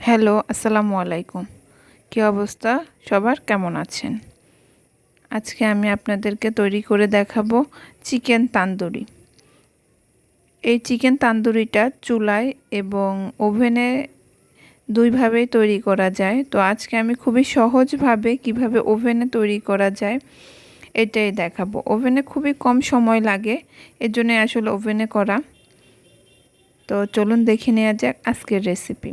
Hello, আসসালামু আলাইকুম। কী অবস্থা সবার, কেমন আছেন? আজকে আমি আপনাদেরকে তৈরি করে দেখাবো চিকেন তান্দুরি। এই চিকেন তান্দুরিটা চুলায় এবং ওভেনে দুইভাবেই তৈরি করা যায়। তো আজকে আমি খুবই সহজভাবে কিভাবে ওভেনে তৈরি করা যায় এটাই দেখাবো। ওভেনে খুবই কম সময় লাগে, এর জন্য আসলে ওভেনে করা। তো চলুন দেখে নেওয়া যাক আজকের রেসিপি।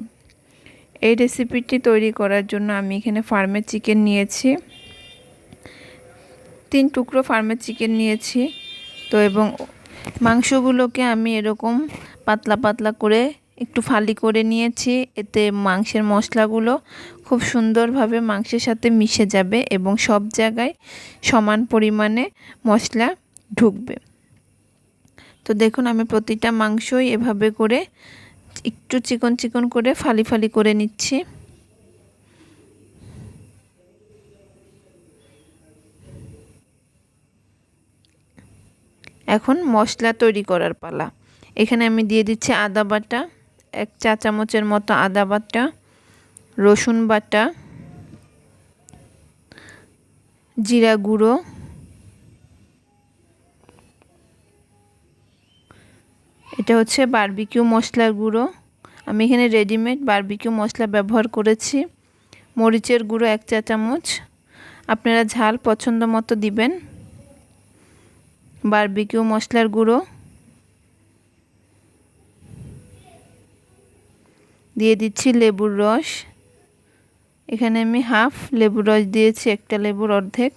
এই রেসিপিটি তৈরি করার জন্য আমি এখানে ফার্মের চিকেন নিয়েছি, 3 টুকরো ফার্মের চিকেন নিয়েছি। তো এবং মাংসগুলোকে আমি এরকম পাতলা পাতলা করে একটু ফালি করে নিয়েছি, এতে মাংসের মশলাগুলো খুব সুন্দরভাবে মাংসের সাথে মিশে যাবে এবং সব জায়গায় সমান পরিমাণে মশলা ঢুকবে। তো দেখুন, আমি প্রতিটা মাংসই এভাবে করে একটু চিকন চিকন করে ফালি ফালি করে নিচ্ছি। এখন মশলা তৈরি করার পালা। এখানে আমি দিয়ে দিচ্ছি আদা বাটা, 1 চা চামচের মতো আদা বাটা, রসুন বাটা, জিরা গুঁড়ো, এটা হচ্ছে বারবিকিউ মশলার গুঁড়ো। আমি এখানে রেডিমেড বারবিকিউ মশলা ব্যবহার করেছি। মরিচের গুঁড়ো 1 চা চামচ, আপনারা ঝাল পছন্দ মতো দিবেন। বারবিকিউ মশলার গুঁড়ো দিয়ে দিচ্ছি লেবুর রস। এখানে আমি হাফ লেবুর রস দিয়েছি, একটা লেবুর অর্ধেক।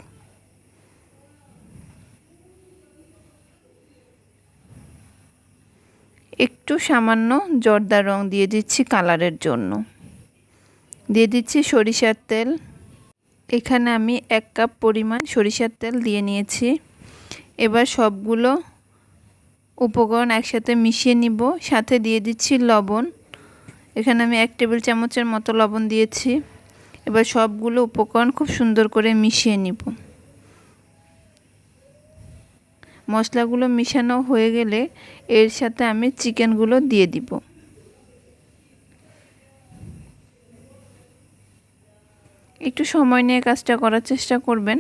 একটু সামান্য জর্দা রং দিয়ে দিচ্ছি কালারের জন্য। দিয়ে দিচ্ছি সরিষার তেল। এখানে আমি 1 কাপ পরিমাণ সরিষার তেল দিয়ে নিয়েছি। এবার সবগুলো উপকরণ একসাথে মিশিয়ে নিব। সাথে দিয়ে দিচ্ছি লবণ। এখানে আমি 1 টেবিল চামচের মতো লবণ দিয়েছি। এবার সবগুলো উপকরণ খুব সুন্দর করে মিশিয়ে নিব। মশলাগুলো মিশানো হয়ে গেলে এর সাথে আমি চিকেনগুলো দিয়ে দিব। একটু সময় নিয়ে কাজটা করার চেষ্টা করবেন,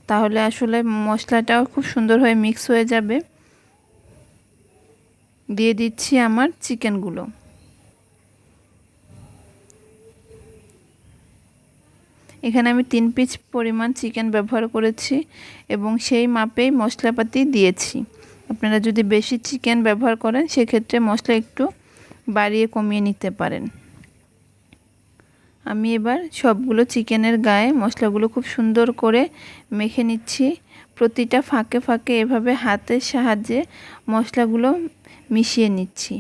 তাহলে আসলে মশলাটাও খুব সুন্দর হয়ে মিক্স হয়ে যাবে। দিয়ে দিচ্ছি আমার চিকেনগুলো। এখানে আমি 3 পিস পরিমাণ চিকেন ব্যবহার করেছি এবং সেই মাপেই মশলাপাতি দিয়েছি। আপনারা যদি বেশি চিকেন ব্যবহার করেন সেক্ষেত্রে মশলা একটু বাড়িয়ে কমিয়ে নিতে পারেন। আমি এবার সবগুলো চিকেনের গায়ে মশলাগুলো খুব সুন্দর করে মেখে নিচ্ছি। প্রতিটা ফাঁকে ফাঁকে এভাবে হাতের সাহায্যে মশলাগুলো মিশিয়ে নিচ্ছি।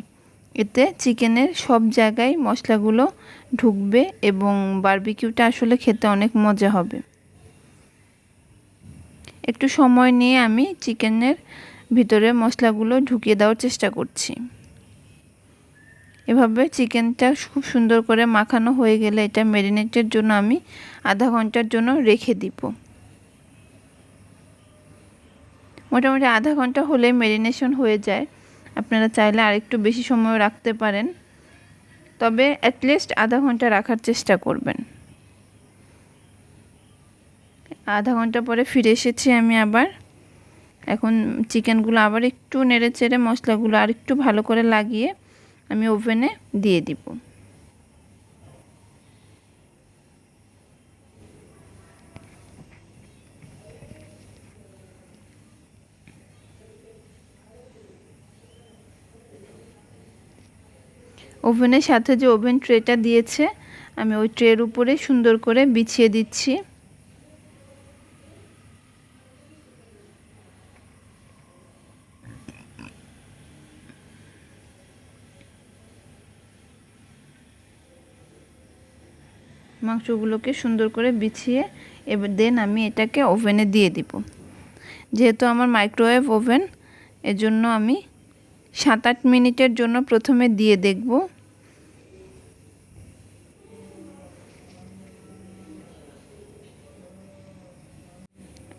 এতে চিকেনের সব জায়গায় মশলাগুলো ঢুকবে এবং বারবিকিউটা আসলে খেতে অনেক মজা হবে। একটু সময় নিয়ে আমি চিকেনের ভিতরে মশলাগুলো ঢুকিয়ে দেওয়ার চেষ্টা করছি। এভাবে চিকেনটা খুব সুন্দর করে মাখানো হয়ে গেলে এটা ম্যারিনেটের জন্য আমি আধা ঘন্টার জন্য রেখে দিব। মোটামুটি আধা ঘন্টা হলে ম্যারিনেশন হয়ে যায়। আপনারা চাইলে আরেকটু বেশি সময় রাখতে পারেন, তবে অ্যাটলিস্ট আধা ঘন্টা রাখার চেষ্টা করবেন। আধা ঘন্টা পরে ফিরে এসেছি আমি আবার। এখন চিকেনগুলো আবার একটু নেড়ে চেড়ে মশলাগুলো আর একটু ভালো করে লাগিয়ে আমি ওভেনে দিয়ে দিব। ওভেনের সাথে যে ওভেন ট্রেটা দিয়েছে আমি ওই ট্রের উপরে সুন্দর করে বিছিয়ে দিচ্ছি। মাংসগুলোকে সুন্দর করে বিছিয়ে এবার দেন আমি এটাকে ওভেনে দিয়ে দিব। যেহেতু আমার মাইক্রোওয়েভ ওভেন, এজন্য আমি 7-8 মিনিটের জন্য প্রথমে দিয়ে দেখব।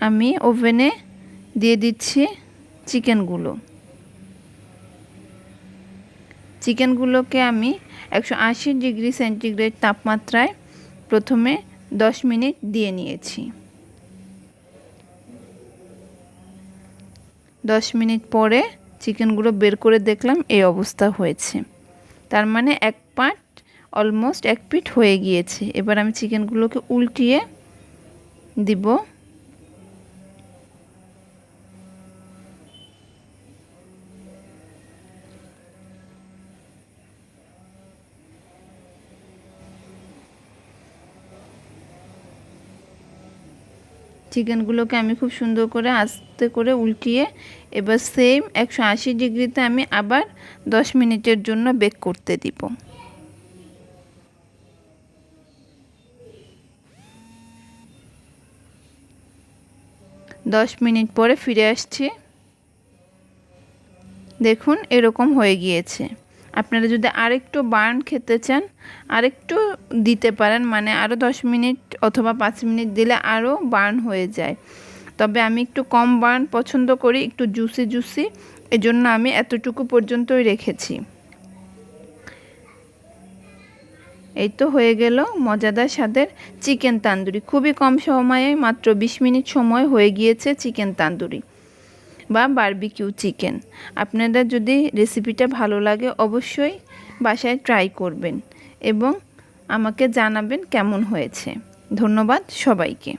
আমি ওভেনে দিয়ে দিচ্ছি চিকেনগুলো। চিকেনগুলোকে আমি 180 ডিগ্রি সেন্টিগ্রেড তাপমাত্রায় প্রথমে 10 মিনিট দিয়ে নিয়েছি। 10 মিনিট পরে চিকেনগুলো বের করে দেখলাম এই অবস্থা হয়েছে। তার মানে এক পার্ট অলমোস্ট এক পিঠ হয়ে গিয়েছে। এবার আমি চিকেনগুলোকে উল্টিয়ে দিব। চিকেনগুলোকে আমি খুব সুন্দর করে আস্তে করে উল্টিয়ে এবার সেম 180 ডিগ্রিতে আমি আবার 10 মিনিটের জন্য বেক করতে দিব। দশ মিনিট পরে ফিরে আসছি। দেখুন এরকম হয়ে গিয়েছে। আপনারা যদি আরেকটু বার্ন খেতে চান আরেকটু দিতে পারেন, মানে আরও 10 মিনিট অথবা 5 মিনিট দিলে আরও বার্ন হয়ে যায়। তবে আমি একটু কম বার্ন পছন্দ করি, একটু জুসি জুসি, এজন্য আমি এতটুকু পর্যন্তই রেখেছি। এই তো হয়ে গেল মজাদার স্বাদের চিকেন তান্দুরি। খুবই কম সময়ে মাত্র 20 মিনিট সময় হয়ে গিয়েছে চিকেন তান্দুরি বা বারবিকিউ চিকেন। আপনাদের যদি রেসিপিটা ভালো লাগে অবশ্যই বাসায় ট্রাই করবেন এবং আমাকে জানাবেন কেমন হয়েছে। ধন্যবাদ সবাইকে।